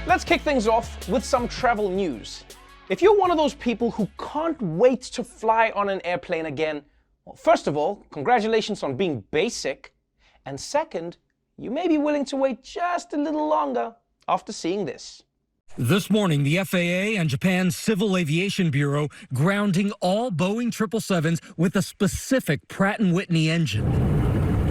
Let's kick things off with some travel news. If you're one of those people who can't wait to fly on an airplane again, well, first of all, congratulations on being basic. And second, you may be willing to wait just a little longer after seeing this. This morning, the FAA and Japan's Civil Aviation Bureau grounding all Boeing 777s with a specific Pratt & Whitney engine,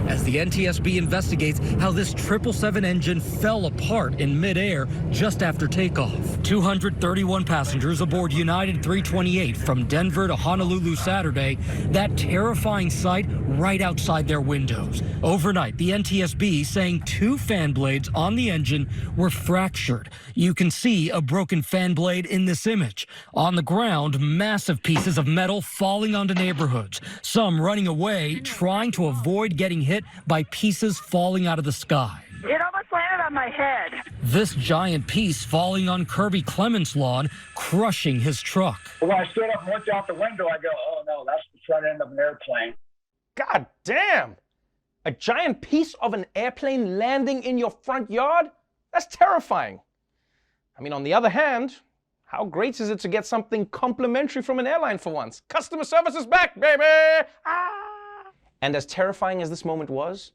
as the NTSB investigates how this 777 engine fell apart in midair just after takeoff. 231 passengers aboard United 328 from Denver to Honolulu Saturday, that terrifying sight right outside their windows. Overnight, the NTSB saying 2 fan blades on the engine were fractured. You can see a broken fan blade in this image. On the ground, massive pieces of metal falling onto neighborhoods, some running away, trying to avoid getting hit by pieces falling out of the sky. It almost landed on my head. This giant piece falling on Kirby Clement's lawn, crushing his truck. When I stood up and looked out the window, I go, oh no, that's the front end of an airplane. God damn! A giant piece of an airplane landing in your front yard? That's terrifying. I mean, on the other hand, how great is it to get something complimentary from an airline for once? Customer service is back, baby! Ah! And as terrifying as this moment was,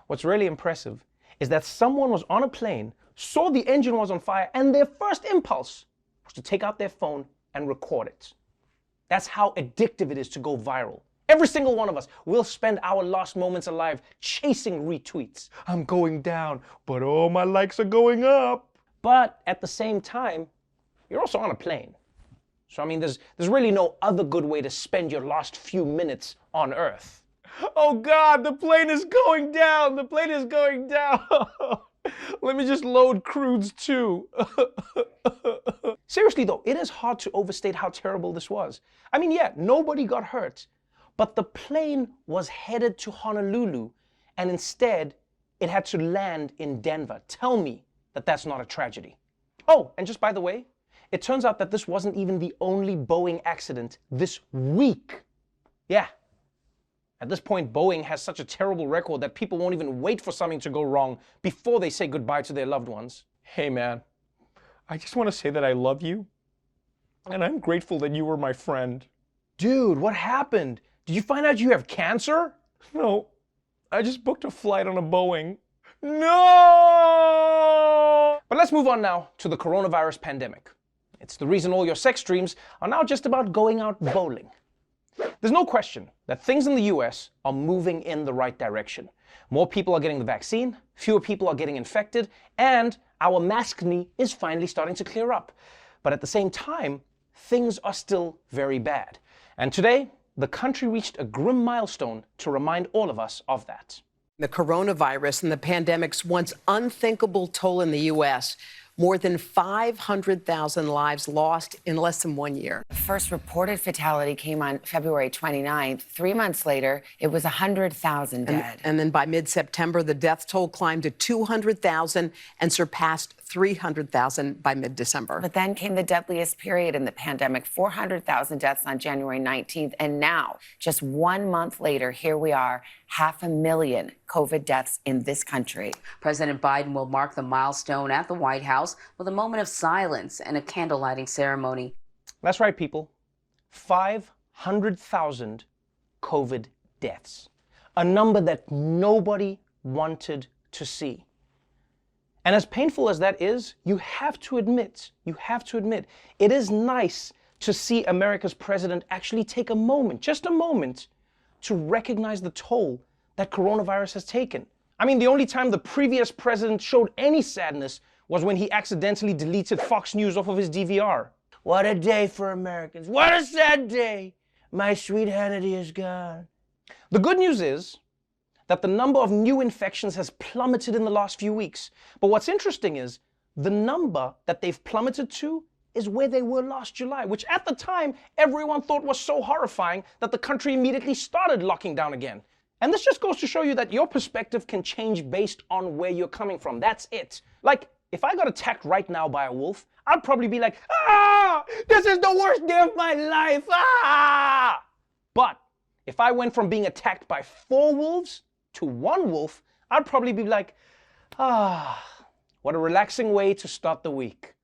what's really impressive is that someone was on a plane, saw the engine was on fire, and their first impulse was to take out their phone and record it. That's how addictive it is to go viral. Every single one of us will spend our last moments alive chasing retweets. I'm going down, but oh, my likes are going up. But at the same time, you're also on a plane. So I mean, there's really no other good way to spend your last few minutes on Earth. Oh God, the plane is going down. The plane is going down. Let me just load Crudes 2. Seriously though, it is hard to overstate how terrible this was. I mean, yeah, nobody got hurt, but the plane was headed to Honolulu and instead it had to land in Denver. Tell me that that's not a tragedy. Oh, and just by the way, it turns out that this wasn't even the only Boeing accident this week. Yeah. At this point, Boeing has such a terrible record that people won't even wait for something to go wrong before they say goodbye to their loved ones. Hey man, I just want to say that I love you, and I'm grateful that you were my friend. Dude, what happened? Did you find out you have cancer? No, I just booked a flight on a Boeing. No! But let's move on now to the coronavirus pandemic. It's the reason all your sex dreams are now just about going out bowling. There's no question that things in the US are moving in the right direction. More people are getting the vaccine, fewer people are getting infected, and our maskne is finally starting to clear up. But at the same time, things are still very bad. And today, the country reached a grim milestone to remind all of us of that. The coronavirus and the pandemic's once unthinkable toll in the U.S. More than 500,000 lives lost in less than 1 year. The first reported fatality came on February 29th. 3 months later, it was 100,000 dead. And then by mid-September, the death toll climbed to 200,000 and surpassed 300,000 by mid-December. But then came the deadliest period in the pandemic, 400,000 deaths on January 19th. And now, just 1 month later, here we are, 500,000 COVID deaths in this country. President Biden will mark the milestone at the White House with a moment of silence and a candle lighting ceremony. That's right, people. 500,000 COVID deaths. A number that nobody wanted to see. And as painful as that is, you have to admit, it is nice to see America's president actually take a moment, just a moment, to recognize the toll that coronavirus has taken. I mean, the only time the previous president showed any sadness was when he accidentally deleted Fox News off of his DVR. What a day for Americans. What a sad day. My sweet Hannity is gone. The good news is that the number of new infections has plummeted in the last few weeks. But what's interesting is the number that they've plummeted to is where they were last July, which at the time everyone thought was so horrifying that the country immediately started locking down again. And this just goes to show you that your perspective can change based on where you're coming from. That's it. Like, if I got attacked right now by a wolf, I'd probably be like, ah, this is the worst day of my life, ah! But if I went from being attacked by 4 wolves to 1 wolf, I'd probably be like, ah, What a relaxing way to start the week.